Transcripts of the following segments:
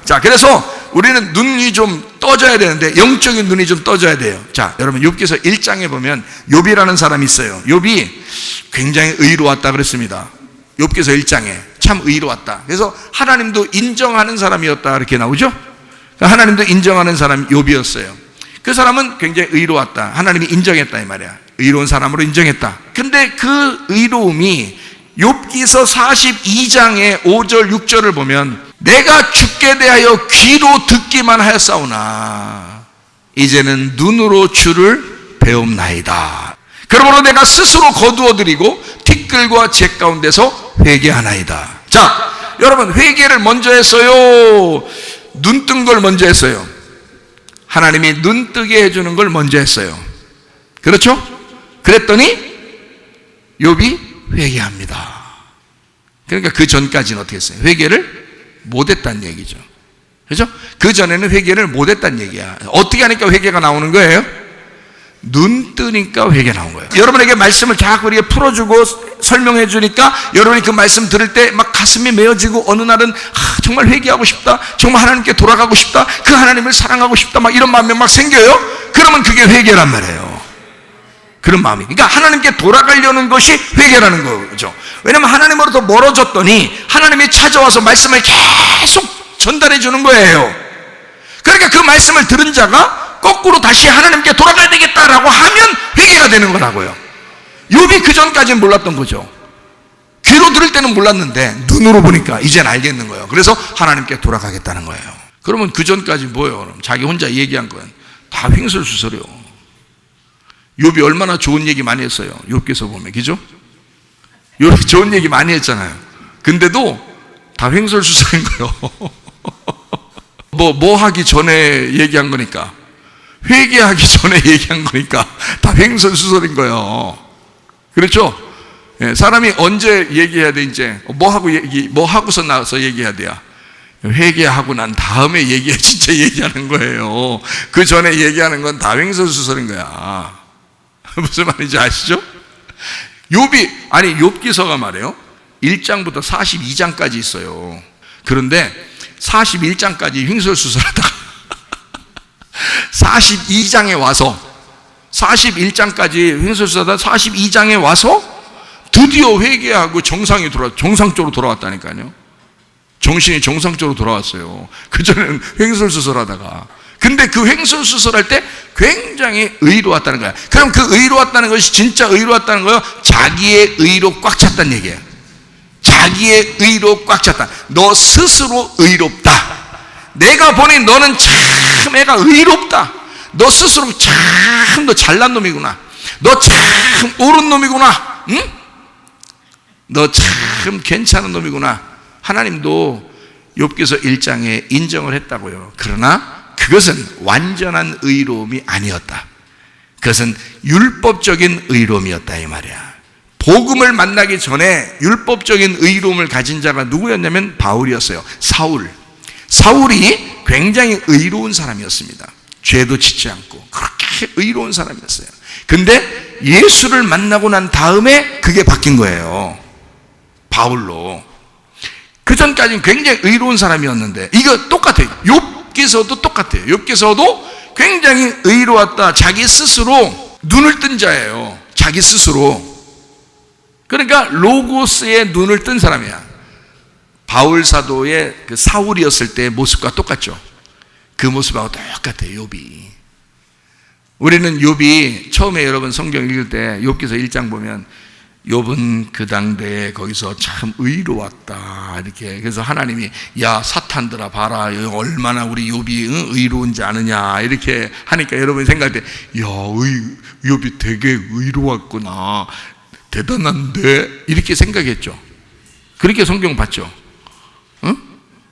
자, 그래서 우리는 눈이 좀 떠져야 되는데, 영적인 눈이 좀 떠져야 돼요. 자, 여러분 욥기서 1장에 보면 욥이라는 사람이 있어요. 욥이 굉장히 의로웠다 그랬습니다. 욥기서 1장에 참 의로웠다. 그래서 하나님도 인정하는 사람이었다 이렇게 나오죠. 하나님도 인정하는 사람이 욥이었어요. 그 사람은 굉장히 의로웠다. 하나님이 인정했다 이 말이야. 의로운 사람으로 인정했다. 근데 그 의로움이 욥기서 42장의 5절 6절을 보면, 내가 주께 대하여 귀로 듣기만 하였사오나 이제는 눈으로 주를 배움나이다. 그러므로 내가 스스로 거두어드리고 티끌과 재 가운데서 회개하나이다. 자, 여러분, 회개를 먼저 했어요? 눈 뜬 걸 먼저 했어요? 하나님이 눈 뜨게 해주는 걸 먼저 했어요. 그렇죠? 그랬더니 욥이 회개합니다. 그러니까 그 전까지는 어떻게 했어요? 회개를 못했다는 얘기죠. 그렇죠? 그 전에는 회개를 못했다는 얘기야. 어떻게 하니까 회개가 나오는 거예요? 눈 뜨니까 회개 나온 거예요. 여러분에게 말씀을 자꾸 이렇게 풀어주고 설명해 주니까 여러분이 그 말씀 들을 때 막 가슴이 메어지고, 어느 날은 정말 회개하고 싶다, 정말 하나님께 돌아가고 싶다, 그 하나님을 사랑하고 싶다, 막 이런 마음이 막 생겨요. 그러면 그게 회개란 말이에요. 그런 마음이. 그러니까 하나님께 돌아가려는 것이 회개라는 거죠. 왜냐하면 하나님으로부터 멀어졌더니 하나님이 찾아와서 말씀을 계속 전달해 주는 거예요. 그러니까 그 말씀을 들은 자가 거꾸로 다시 하나님께 돌아가야 되겠다라고 하면 회개가 되는 거라고요. 욥이 그 전까지는 몰랐던 거죠. 귀로 들을 때는 몰랐는데 눈으로 보니까 이젠 알겠는 거예요. 그래서 하나님께 돌아가겠다는 거예요. 그러면 그 전까지 뭐예요? 그럼 자기 혼자 얘기한 건 다 횡설수설이요. 욥이 얼마나 좋은 얘기 많이 했어요. 욥기서 보면, 그죠? 욥이 좋은 얘기 많이 했잖아요. 근데도 다 횡설수설인 거예요. 뭐 하기 전에 얘기한 거니까, 회개하기 전에 얘기한 거니까 다 횡설수설인 거예요. 그렇죠? 예, 사람이 언제 얘기해야 돼? 이제 뭐 하고서 나와서 얘기해야 돼요? 회개하고 난 다음에 얘기해 진짜 얘기하는 거예요. 그 전에 얘기하는 건 다 횡설수설인 거야. 무슨 말인지 아시죠? 욥기서가 말이에요, 1장부터 42장까지 있어요. 그런데 41장까지 횡설수설하다가 42장에 와서, 41장까지 횡설수설하다가 42장에 와서 드디어 회개하고 정상적으로 돌아왔다니까요. 정신이 정상적으로 돌아왔어요. 그전에는 횡설수설하다가. 근데 그 횡설수설할 때 굉장히 의로웠다는 거야. 그럼 그 의로웠다는 것이 진짜 의로웠다는 거예요? 자기의 의로 꽉 찼다는 얘기예요. 자기의 의로 꽉 찼다. 너 스스로 의롭다. 내가 보니 너는 참 애가 의롭다. 너 스스로 참 너 잘난 놈이구나. 너 참 옳은 놈이구나. 응? 너 참 괜찮은 놈이구나. 하나님도 욥기서 1장에 인정을 했다고요. 그러나 그것은 완전한 의로움이 아니었다. 그것은 율법적인 의로움이었다 이 말이야. 복음을 만나기 전에 율법적인 의로움을 가진 자가 누구였냐면 바울이었어요. 사울이 굉장히 의로운 사람이었습니다. 죄도 짓지 않고 그렇게 의로운 사람이었어요. 근데 예수를 만나고 난 다음에 그게 바뀐 거예요. 바울로. 그 전까지는 굉장히 의로운 사람이었는데, 이거 똑같아요. 욥기서도 똑같아요. 욥기서도 굉장히 의로웠다. 자기 스스로 눈을 뜬 자예요. 자기 스스로. 그러니까 로고스의 눈을 뜬 사람이야. 바울 사도의 그 사울이었을 때의 모습과 똑같죠. 그 모습하고 똑같아요. 욥이. 우리는 욥이 처음에 여러분 성경 읽을 때 욥기서 1장 보면 욥은 그 당대에 거기서 참 의로웠다 이렇게. 그래서 하나님이 야 사탄들아 봐라 얼마나 우리 욥이 의로운지 아느냐 이렇게 하니까 여러분이 생각할 때 야 욥이 되게 의로웠구나, 대단한데 이렇게 생각했죠. 그렇게 성경 봤죠. 응?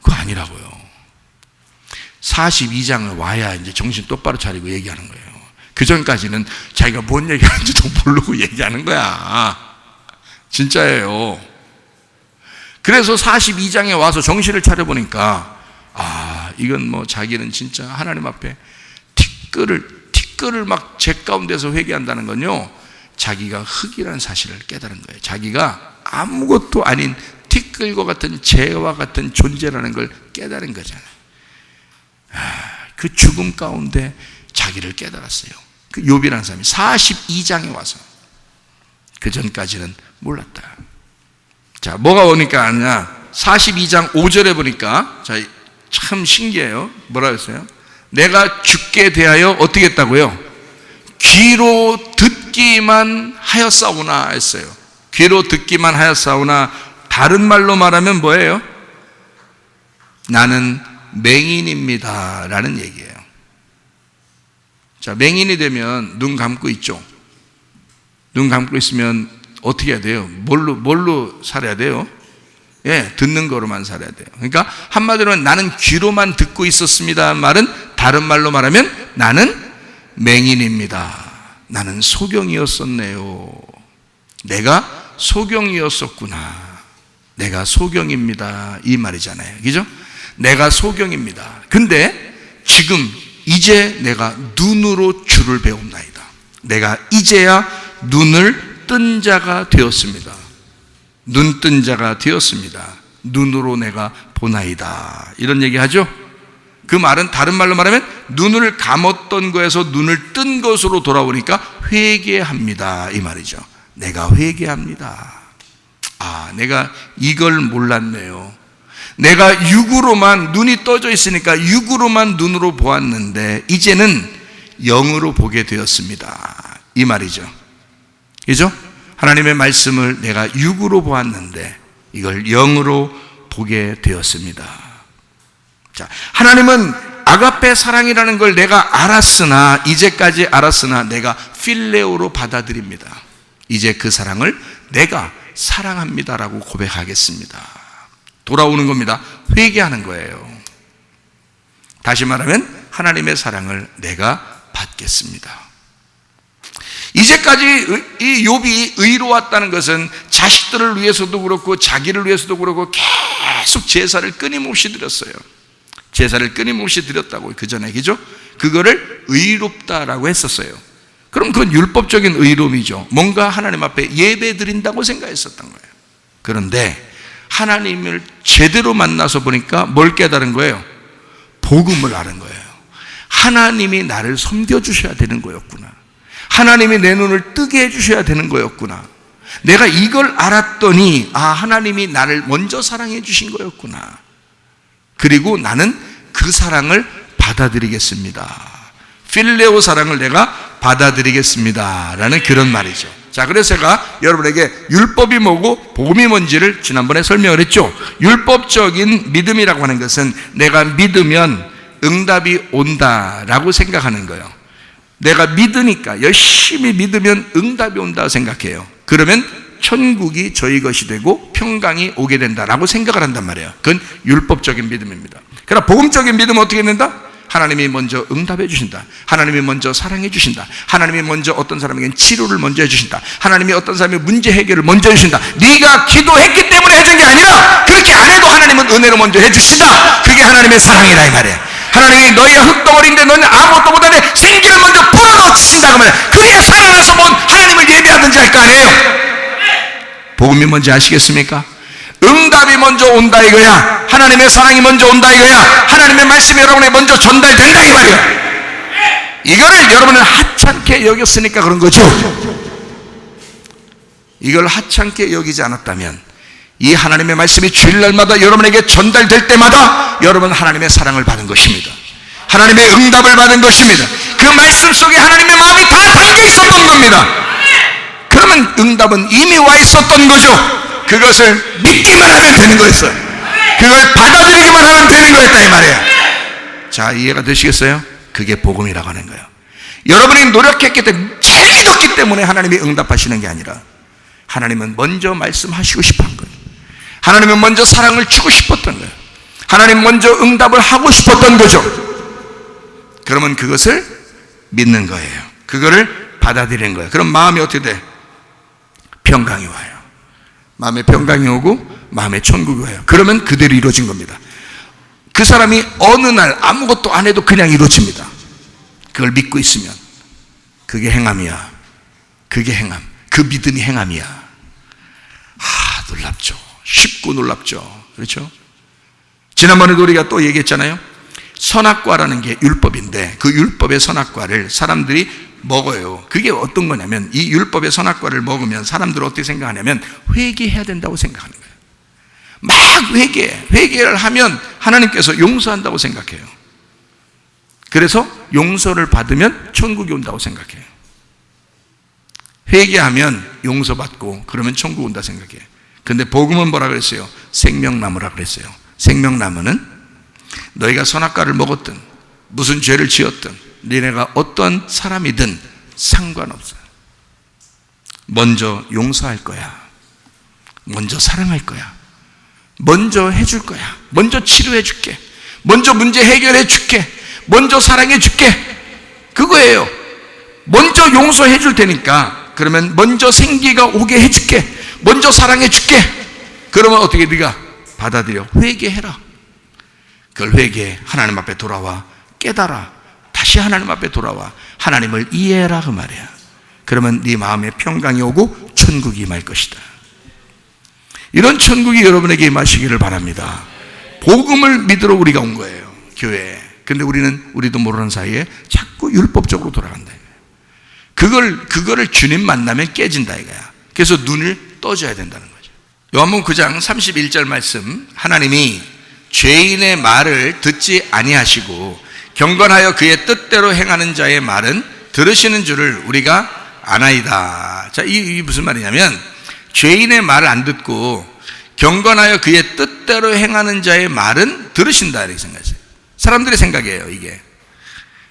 그거 아니라고요. 42장을 와야 이제 정신 똑바로 차리고 얘기하는 거예요. 그 전까지는 자기가 뭔 얘기하는지도 모르고 얘기하는 거야. 진짜예요. 그래서 42장에 와서 정신을 차려보니까 이건 뭐 자기는 진짜 하나님 앞에 티끌을 막 재 가운데서 회개한다는 건요, 자기가 흙이라는 사실을 깨달은 거예요. 자기가 아무것도 아닌 티끌과 같은 재와 같은 존재라는 걸 깨달은 거잖아요. 그 죽음 가운데 자기를 깨달았어요. 그 욥이라는 사람이 42장에 와서, 그 전까지는 몰랐다. 자, 뭐가 오니까 아느냐? 42장 5절에 보니까, 자, 참 신기해요. 뭐라 했어요? 내가 죽게 대하여 어떻게 했다고요? 귀로 듣기만 하였사오나 했어요. 귀로 듣기만 하였사오나, 다른 말로 말하면 뭐예요? 나는 맹인입니다 라는 얘기예요. 자, 맹인이 되면 눈 감고 있죠. 눈 감고 있으면 어떻게 해야 돼요? 뭘로 살아야 돼요? 예, 듣는 거로만 살아야 돼요. 그러니까 한마디로는 나는 귀로만 듣고 있었습니다 말은, 다른 말로 말하면 나는 맹인입니다. 나는 소경이었었네요. 내가 소경이었었구나. 내가 소경입니다, 이 말이잖아요. 그죠? 내가 소경입니다. 근데 지금 이제 내가 눈으로 주를 배웁나이다. 내가 이제야 눈을 뜬 자가 되었습니다. 눈 뜬 자가 되었습니다. 눈으로 내가 보나이다. 이런 얘기 하죠? 그 말은 다른 말로 말하면 눈을 감았던 거에서 눈을 뜬 것으로 돌아오니까 회개합니다, 이 말이죠. 내가 회개합니다. 아, 내가 이걸 몰랐네요. 내가 육으로만, 눈이 떠져 있으니까 육으로만 눈으로 보았는데 이제는 영으로 보게 되었습니다, 이 말이죠. 그죠? 하나님의 말씀을 내가 육으로 보았는데 이걸 영으로 보게 되었습니다. 자, 하나님은 아가페 사랑이라는 걸 내가 알았으나, 이제까지 알았으나 내가 필레오로 받아들입니다. 이제 그 사랑을 내가 사랑합니다라고 고백하겠습니다. 돌아오는 겁니다. 회개하는 거예요. 다시 말하면 하나님의 사랑을 내가 받겠습니다. 이제까지 이 욥이 의로웠다는 것은 자식들을 위해서도 그렇고 자기를 위해서도 그렇고 계속 제사를 끊임없이 드렸어요. 제사를 끊임없이 드렸다고, 그 전에, 그죠? 그거를 의롭다라고 했었어요. 그럼 그건 율법적인 의로움이죠. 뭔가 하나님 앞에 예배 드린다고 생각했었던 거예요. 그런데 하나님을 제대로 만나서 보니까 뭘 깨달은 거예요? 복음을 아는 거예요. 하나님이 나를 섬겨주셔야 되는 거였구나. 하나님이 내 눈을 뜨게 해주셔야 되는 거였구나. 내가 이걸 알았더니, 아, 하나님이 나를 먼저 사랑해 주신 거였구나. 그리고 나는 그 사랑을 받아들이겠습니다. 필레오 사랑을 내가 받아들이겠습니다 라는 그런 말이죠. 자, 그래서 제가 여러분에게 율법이 뭐고 복음이 뭔지를 지난번에 설명을 했죠. 율법적인 믿음이라고 하는 것은 내가 믿으면 응답이 온다라고 생각하는 거예요. 내가 믿으니까, 열심히 믿으면 응답이 온다고 생각해요. 그러면 천국이 저희 것이 되고 평강이 오게 된다라고 생각을 한단 말이에요. 그건 율법적인 믿음입니다. 그러나 복음적인 믿음은 어떻게 된다? 하나님이 먼저 응답해 주신다. 하나님이 먼저 사랑해 주신다. 하나님이 먼저 어떤 사람에게는 치료를 먼저 해주신다. 하나님이 어떤 사람의 문제 해결을 먼저 해주신다. 네가 기도했기 때문에 해준 게 아니라 그렇게 안 해도 하나님은 은혜로 먼저 해주신다. 그게 하나님의 사랑이다, 이 말이에요. 하나님이 너희가 흙덩어리인데 너희는 아무것도 못하는데 생기를 먼저 불어넣으신다, 그 말이에요. 그게 살아나서 본 하나님을 예배하든지 할 거 아니에요. 복음이 뭔지 아시겠습니까? 응답이 먼저 온다 이거야. 하나님의 사랑이 먼저 온다 이거야. 하나님의 말씀이 여러분에 먼저 전달된다 이 말이야. 이거를 여러분은 하찮게 여겼으니까 그런 거죠. 이걸 하찮게 여기지 않았다면 이 하나님의 말씀이 주일날마다 여러분에게 전달될 때마다 여러분 하나님의 사랑을 받은 것입니다. 하나님의 응답을 받은 것입니다. 그 말씀 속에 하나님의 마음이 다 담겨 있었던 겁니다. 그러면 응답은 이미 와 있었던 거죠. 그것을 믿기만 하면 되는 거였어요. 그걸 받아들이기만 하면 되는 거였다 이 말이에요. 자, 이해가 되시겠어요? 그게 복음이라고 하는 거예요. 여러분이 노력했기 때문에, 잘 믿었기 때문에 하나님이 응답하시는 게 아니라 하나님은 먼저 말씀하시고 싶은 거예요. 하나님은 먼저 사랑을 주고 싶었던 거예요. 하나님 먼저 응답을 하고 싶었던 거죠. 그러면 그것을 믿는 거예요. 그거를 받아들이는 거예요. 그럼 마음이 어떻게 돼? 평강이 와요. 마음에 평강이 오고 마음에 천국이 와요. 그러면 그대로 이루어진 겁니다. 그 사람이 어느 날 아무것도 안 해도 그냥 이루어집니다. 그걸 믿고 있으면 그게 행함이야. 그게 행함. 그 믿음이 행함이야. 아, 놀랍죠. 쉽고 놀랍죠. 그렇죠? 지난번에도 우리가 또 얘기했잖아요. 선악과라는 게 율법인데 그 율법의 선악과를 사람들이 먹어요. 그게 어떤 거냐면 이 율법의 선악과를 먹으면 사람들은 어떻게 생각하냐면 회개해야 된다고 생각하는 거예요. 막 회개를 하면 하나님께서 용서한다고 생각해요. 그래서 용서를 받으면 천국이 온다고 생각해요. 회개하면 용서받고 그러면 천국 온다 생각해요. 근데 복음은 뭐라 그랬어요? 생명나무라 그랬어요. 생명나무는 너희가 선악과를 먹었든 무슨 죄를 지었든 너희가 어떤 사람이든 상관없어요. 먼저 용서할 거야. 먼저 사랑할 거야. 먼저 해줄 거야. 먼저 치료해 줄게. 먼저 문제 해결해 줄게. 먼저 사랑해 줄게. 그거예요. 먼저 용서해 줄 테니까 그러면 먼저 생기가 오게 해 줄게. 먼저 사랑해 줄게. 그러면 어떻게 네가 받아들여? 회개해라. 그걸 회개해. 하나님 앞에 돌아와. 깨달아. 다시 하나님 앞에 돌아와. 하나님을 이해해라 그 말이야. 그러면 네 마음에 평강이 오고 천국이 임할 것이다. 이런 천국이 여러분에게 임하시기를 바랍니다. 복음을 믿으러 우리가 온 거예요, 교회에. 근데 우리도 모르는 사이에 자꾸 율법적으로 돌아간다. 그거를 주님 만나면 깨진다 이거야. 그래서 눈을 떠줘야 된다는 거죠. 요한복음 9장 31절 말씀, 하나님이 죄인의 말을 듣지 아니하시고 경건하여 그의 뜻대로 행하는 자의 말은 들으시는 줄을 우리가 아나이다. 자, 이 무슨 말이냐면 죄인의 말을 안 듣고 경건하여 그의 뜻대로 행하는 자의 말은 들으신다 이렇게 생각하세요. 사람들의 생각이에요. 이게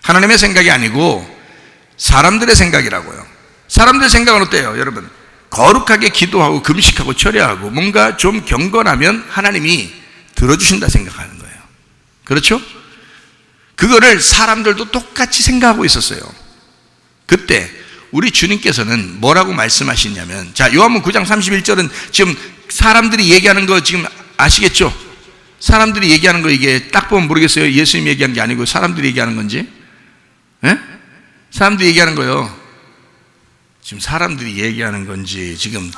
하나님의 생각이 아니고 사람들의 생각이라고요. 사람들의 생각은 어때요? 여러분, 거룩하게 기도하고 금식하고 철야하고 뭔가 좀 경건하면 하나님이 들어주신다 생각하는 거예요. 그렇죠? 그거를 사람들도 똑같이 생각하고 있었어요. 그때 우리 주님께서는 뭐라고 말씀하시냐면, 자, 요한복음 9장 31절은 지금 사람들이 얘기하는 거 지금 아시겠죠? 사람들이 얘기하는 거 이게 딱 보면 모르겠어요. 예수님이 얘기하는 게 아니고 사람들이 얘기하는 건지. 예? 사람들이 얘기하는 거요. 지금 사람들이 얘기하는 건지 지금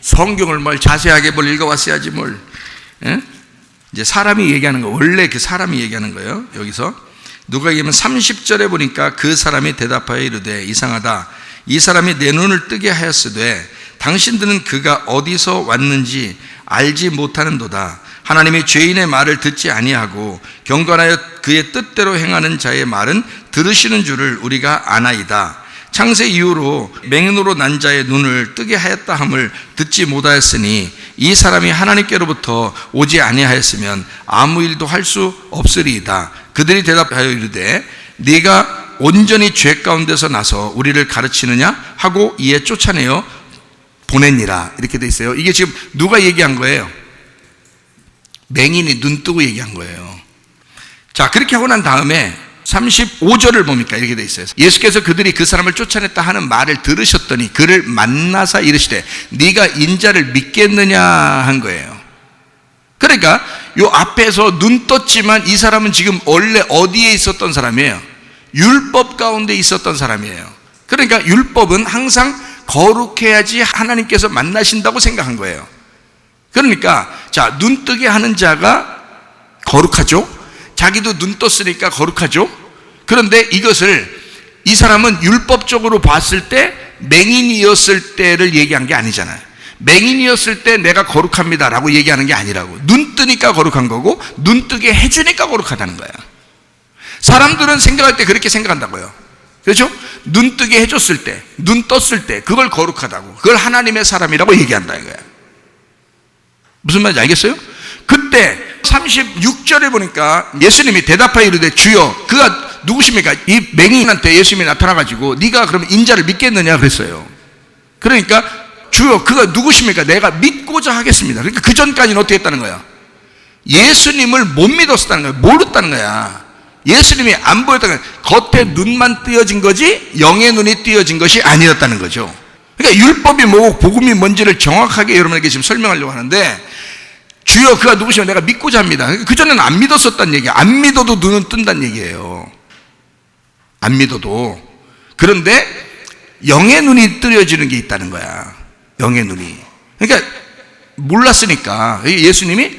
성경을 뭘 자세하게 뭘 읽어왔어야지 뭘. 예? 이제 사람이 얘기하는 거, 원래 그 사람이 얘기하는 거예요. 여기서 누가 얘기하면 30절에 보니까 그 사람이 대답하여 이르되 이상하다. 이 사람이 내 눈을 뜨게 하였으되 당신들은 그가 어디서 왔는지 알지 못하는도다. 하나님이 죄인의 말을 듣지 아니하고 경건하여 그의 뜻대로 행하는 자의 말은 들으시는 줄을 우리가 아나이다. 창세 이후로 맹인으로 난 자의 눈을 뜨게 하였다 함을 듣지 못하였으니 이 사람이 하나님께로부터 오지 아니하였으면 아무 일도 할 수 없으리이다. 그들이 대답하여 이르되 네가 온전히 죄 가운데서 나서 우리를 가르치느냐 하고 이에 쫓아내어 보냈니라. 이렇게 돼 있어요. 이게 지금 누가 얘기한 거예요? 맹인이 눈 뜨고 얘기한 거예요. 자, 그렇게 하고 난 다음에 35절을 보니까 이렇게 돼 있어요. 예수께서 그들이 그 사람을 쫓아냈다 하는 말을 들으셨더니 그를 만나사 이르시되 네가 인자를 믿겠느냐 한 거예요. 그러니까 요 앞에서 눈 떴지만 이 사람은 지금 원래 어디에 있었던 사람이에요? 율법 가운데 있었던 사람이에요. 그러니까 율법은 항상 거룩해야지 하나님께서 만나신다고 생각한 거예요. 그러니까 자, 눈 뜨게 하는 자가 거룩하죠. 자기도 눈 떴으니까 거룩하죠. 그런데 이것을 이 사람은 율법적으로 봤을 때 맹인이었을 때를 얘기한 게 아니잖아요. 맹인이었을 때 내가 거룩합니다 라고 얘기하는 게 아니라고. 눈 뜨니까 거룩한 거고 눈 뜨게 해주니까 거룩하다는 거야. 사람들은 생각할 때 그렇게 생각한다고요. 그렇죠? 눈 뜨게 해줬을 때, 눈 떴을 때 그걸 거룩하다고, 그걸 하나님의 사람이라고 얘기한다 이거야. 무슨 말인지 알겠어요? 그때 36절에 보니까 예수님이 대답하여 이르되 주여 그가 누구십니까? 이 맹인한테 예수님이 나타나가지고 네가 그러면 인자를 믿겠느냐 그랬어요. 그러니까 주여 그가 누구십니까? 내가 믿고자 하겠습니다. 그러니까 그 전까지는 어떻게 했다는 거야? 예수님을 못 믿었다는 거야. 모르다는 거야. 예수님이 안 보였다는 거야. 겉에 눈만 띄어진 거지 영의 눈이 띄어진 것이 아니었다는 거죠. 그러니까 율법이 뭐고 복음이 뭔지를 정확하게 여러분에게 지금 설명하려고 하는데, 주여 그가 누구시면 내가 믿고자 합니다. 그전에는 안 믿었었다는 얘기야. 안 믿어도 눈은 뜬다는 얘기예요. 안 믿어도. 그런데 영의 눈이 뜨여지는 게 있다는 거야. 영의 눈이. 그러니까 몰랐으니까 예수님이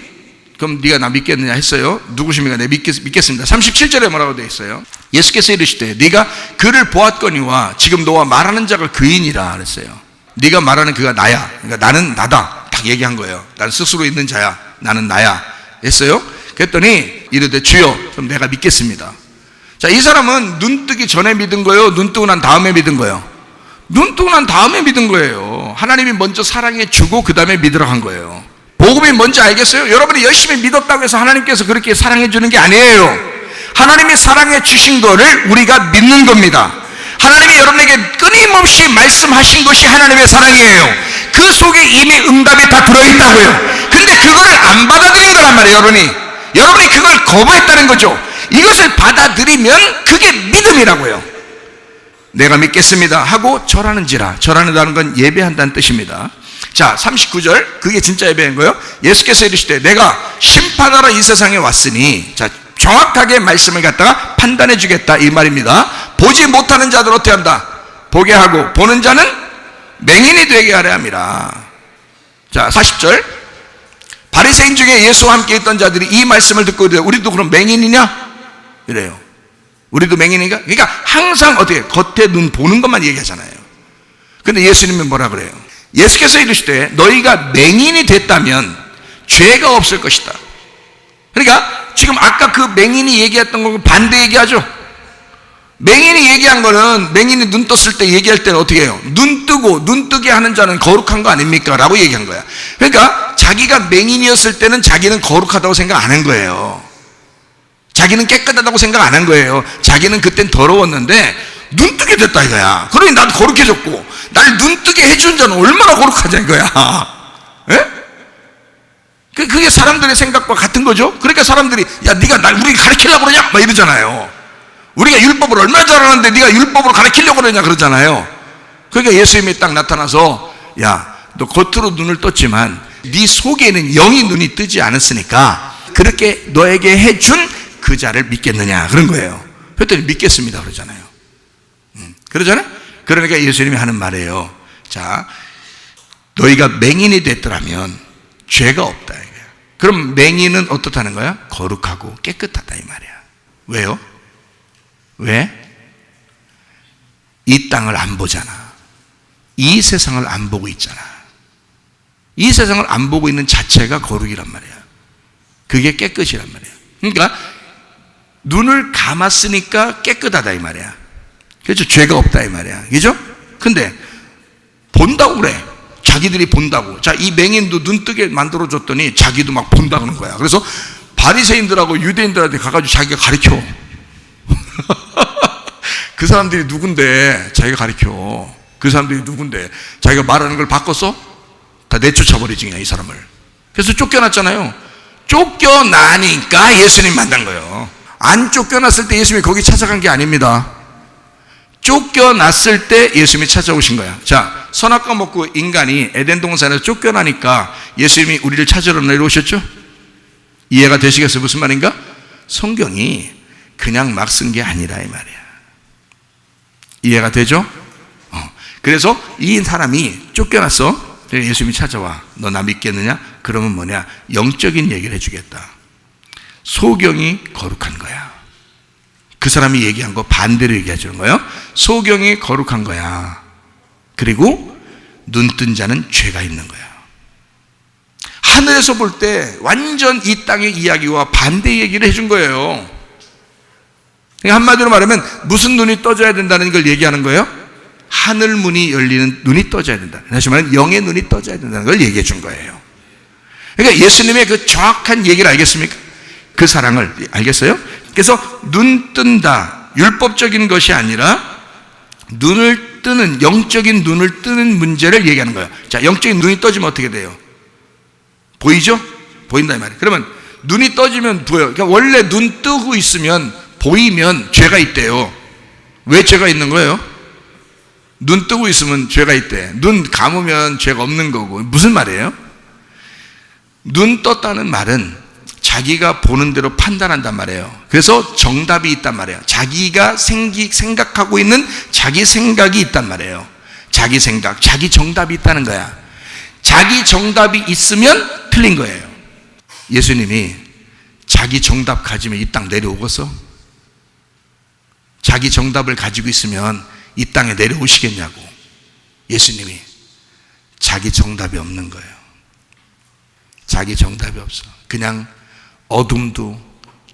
그럼 네가 나 믿겠느냐 했어요. 누구십니까? 네, 믿겠습니다. 37절에 뭐라고 되어 있어요? 예수께서 이르시되 네가 그를 보았거니와 지금 너와 말하는 자가 그이니라 그랬어요. 네가 말하는 그가 나야. 그러니까 나는 나다. 딱 얘기한 거예요. 난 스스로 있는 자야. 나는 나야 했어요. 그랬더니 이르되 주여, 그럼 내가 믿겠습니다. 자, 이 사람은 눈 뜨기 전에 믿은 거예요? 눈 뜨고 난 다음에 믿은 거예요? 눈 뜨고 난 다음에 믿은 거예요. 하나님이 먼저 사랑해 주고 그 다음에 믿으라 한 거예요. 복음이 뭔지 알겠어요? 여러분이 열심히 믿었다고 해서 하나님께서 그렇게 사랑해 주는 게 아니에요. 하나님이 사랑해 주신 거를 우리가 믿는 겁니다. 하나님이 여러분에게 끊임없이 말씀하신 것이 하나님의 사랑이에요. 그 속에 이미 응답이 다 들어있다고요. 근데 그걸 안 받아들인 거란 말이에요. 여러분이 그걸 거부했다는 거죠. 이것을 받아들이면 그게 믿음이라고요. 내가 믿겠습니다 하고 절하는지라. 절하는다는 건 예배한다는 뜻입니다. 자, 39절, 그게 진짜 예배인 거예요. 예수께서 이르시되 내가 심판하러 이 세상에 왔으니, 자, 정확하게 말씀을 갖다가 판단해 주겠다 이 말입니다. 보지 못하는 자들 어떻게 한다? 보게 하고 보는 자는 맹인이 되게 하려 함이라. 자, 40절, 바리새인 중에 예수와 함께 있던 자들이 이 말씀을 듣고 이래요. 우리도 그럼 맹인이냐? 이래요. 우리도 맹인인가? 그러니까 항상 어떻게 겉에 눈 보는 것만 얘기하잖아요. 근데 예수님은 뭐라 그래요? 예수께서 이르시되 너희가 맹인이 됐다면 죄가 없을 것이다. 그러니까 지금 아까 그 맹인이 얘기했던 거 반대 얘기하죠. 맹인이 얘기한 거는, 맹인이 눈 떴을 때 얘기할 때는 어떻게 해요? 눈 뜨고 눈 뜨게 하는 자는 거룩한 거 아닙니까? 라고 얘기한 거야. 그러니까 자기가 맹인이었을 때는 자기는 거룩하다고 생각 안 한 거예요. 자기는 깨끗하다고 생각 안 한 거예요. 자기는 그땐 더러웠는데 눈 뜨게 됐다 이거야. 그러니 나도 거룩해졌고, 날 눈 뜨게 해준 자는 얼마나 거룩하냐 이거야. 예? 그게 사람들의 생각과 같은 거죠. 그러니까 사람들이 야 네가 날 우리 가르치려고 그러냐? 막 이러잖아요. 우리가 율법을 얼마나 잘하는데 네가 율법으로 가르치려고 그러냐 그러잖아요. 그러니까 예수님이 딱 나타나서 야, 너 겉으로 눈을 떴지만 네 속에는 영이 눈이 뜨지 않았으니까 그렇게 너에게 해준 그 자를 믿겠느냐 그런 거예요. 그랬더니 믿겠습니다 그러잖아요. 그러잖아요. 그러니까 예수님이 하는 말이에요. 자, 너희가 맹인이 됐더라면 죄가 없다 이거야. 그럼 맹인은 어떻다는 거야? 거룩하고 깨끗하다 이 말이야. 왜요? 왜? 이 땅을 안 보잖아. 이 세상을 안 보고 있잖아. 이 세상을 안 보고 있는 자체가 거룩이란 말이야. 그게 깨끗이란 말이야. 그러니까 눈을 감았으니까 깨끗하다 이 말이야. 그렇죠? 죄가 없다 이 말이야. 그죠? 근데 본다고 그래. 자기들이 본다고. 자, 이 맹인도 눈 뜨게 만들어줬더니 자기도 막 본다 그러는 거야. 그래서 바리새인들하고 유대인들한테 가가지고 자기가 가르쳐. 그 사람들이 누군데 자기가 가르쳐. 그 사람들이 누군데 자기가 말하는 걸 바꿨어? 다 내쫓아버리지 그냥 이 사람을. 그래서 쫓겨났잖아요. 쫓겨나니까 예수님 만난 거예요. 안 쫓겨났을 때 예수님이 거기 찾아간 게 아닙니다. 쫓겨났을 때 예수님이 찾아오신 거야. 자, 선악과 먹고 인간이 에덴 동산에서 쫓겨나니까 예수님이 우리를 찾으러 내려오셨죠? 이해가 되시겠어요? 무슨 말인가? 성경이 그냥 막 쓴 게 아니라 이 말이야. 이해가 되죠? 그래서 이 사람이 쫓겨났어. 예수님이 찾아와. 너 나 믿겠느냐? 그러면 뭐냐? 영적인 얘기를 해주겠다. 소경이 거룩한 거야. 그 사람이 얘기한 거 반대로 얘기해 주는 거예요. 소경이 거룩한 거야. 그리고 눈 뜬 자는 죄가 있는 거야. 하늘에서 볼 때 완전 이 땅의 이야기와 반대 얘기를 해준 거예요. 한마디로 말하면 무슨 눈이 떠져야 된다는 걸 얘기하는 거예요? 하늘 문이 열리는 눈이 떠져야 된다. 다시 말하면 영의 눈이 떠져야 된다는 걸 얘기해 준 거예요. 그러니까 예수님의 그 정확한 얘기를 알겠습니까? 그 사랑을 알겠어요? 그래서 눈 뜬다, 율법적인 것이 아니라 눈을 뜨는, 영적인 눈을 뜨는 문제를 얘기하는 거예요. 자, 영적인 눈이 떠지면 어떻게 돼요? 보이죠? 보인다 이 말이에요. 그러면 눈이 떠지면 보여요. 그러니까 원래 눈 뜨고 있으면 보이면 죄가 있대요. 왜 죄가 있는 거예요? 눈 뜨고 있으면 죄가 있대. 눈 감으면 죄가 없는 거고. 무슨 말이에요? 눈 떴다는 말은 자기가 보는 대로 판단한단 말이에요. 그래서 정답이 있단 말이에요. 자기가 생각하고 있는 자기 생각이 있단 말이에요. 자기 생각, 자기 정답이 있다는 거야. 자기 정답이 있으면 틀린 거예요. 예수님이 자기 정답 가지면 이 땅 내려오겠어? 자기 정답을 가지고 있으면 이 땅에 내려오시겠냐고. 예수님이 자기 정답이 없는 거예요. 자기 정답이 없어. 그냥 어둠도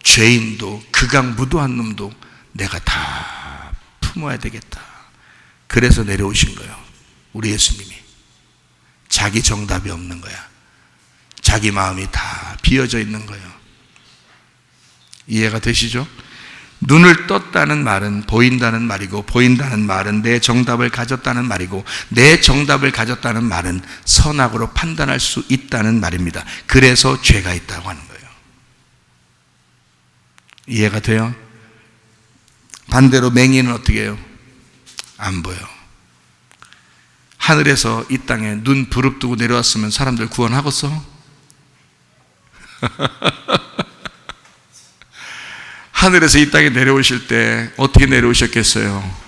죄인도 극악무도한 놈도 내가 다 품어야 되겠다. 그래서 내려오신 거예요. 우리 예수님이. 자기 정답이 없는 거야. 자기 마음이 다 비어져 있는 거예요. 이해가 되시죠? 눈을 떴다는 말은 보인다는 말이고, 보인다는 말은 내 정답을 가졌다는 말이고, 내 정답을 가졌다는 말은 선악으로 판단할 수 있다는 말입니다. 그래서 죄가 있다고 하는 거예요. 이해가 돼요? 반대로 맹인은 어떻게 해요? 안 보여. 하늘에서 이 땅에 눈 부릅뜨고 내려왔으면 사람들 구원하겠어? 하늘에서 이 땅에 내려오실 때 어떻게 내려오셨겠어요?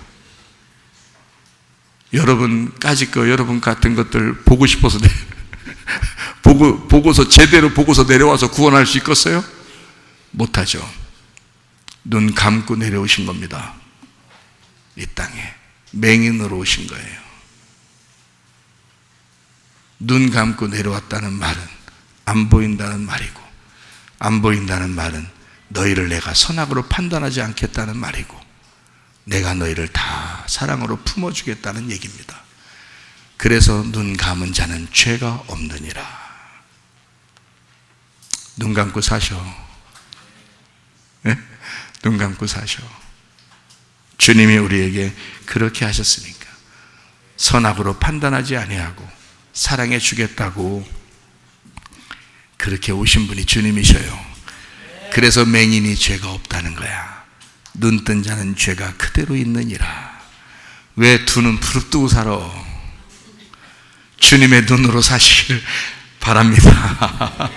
여러분까지 거 여러분 같은 것들 보고 싶어서 보고서 제대로 보고서 내려와서 구원할 수 있겠어요? 못하죠. 눈 감고 내려오신 겁니다. 이 땅에 맹인으로 오신 거예요. 눈 감고 내려왔다는 말은 안 보인다는 말이고, 안 보인다는 말은 너희를 내가 선악으로 판단하지 않겠다는 말이고, 내가 너희를 다 사랑으로 품어주겠다는 얘기입니다. 그래서 눈 감은 자는 죄가 없느니라. 눈 감고 사셔. 네? 눈 감고 사셔. 주님이 우리에게 그렇게 하셨으니까 선악으로 판단하지 아니하고 사랑해 주겠다고 그렇게 오신 분이 주님이셔요. 그래서 맹인이 죄가 없다는 거야. 눈 뜬 자는 죄가 그대로 있느니라. 왜 두 눈 부릅뜨고 살아? 주님의 눈으로 사시기를 바랍니다.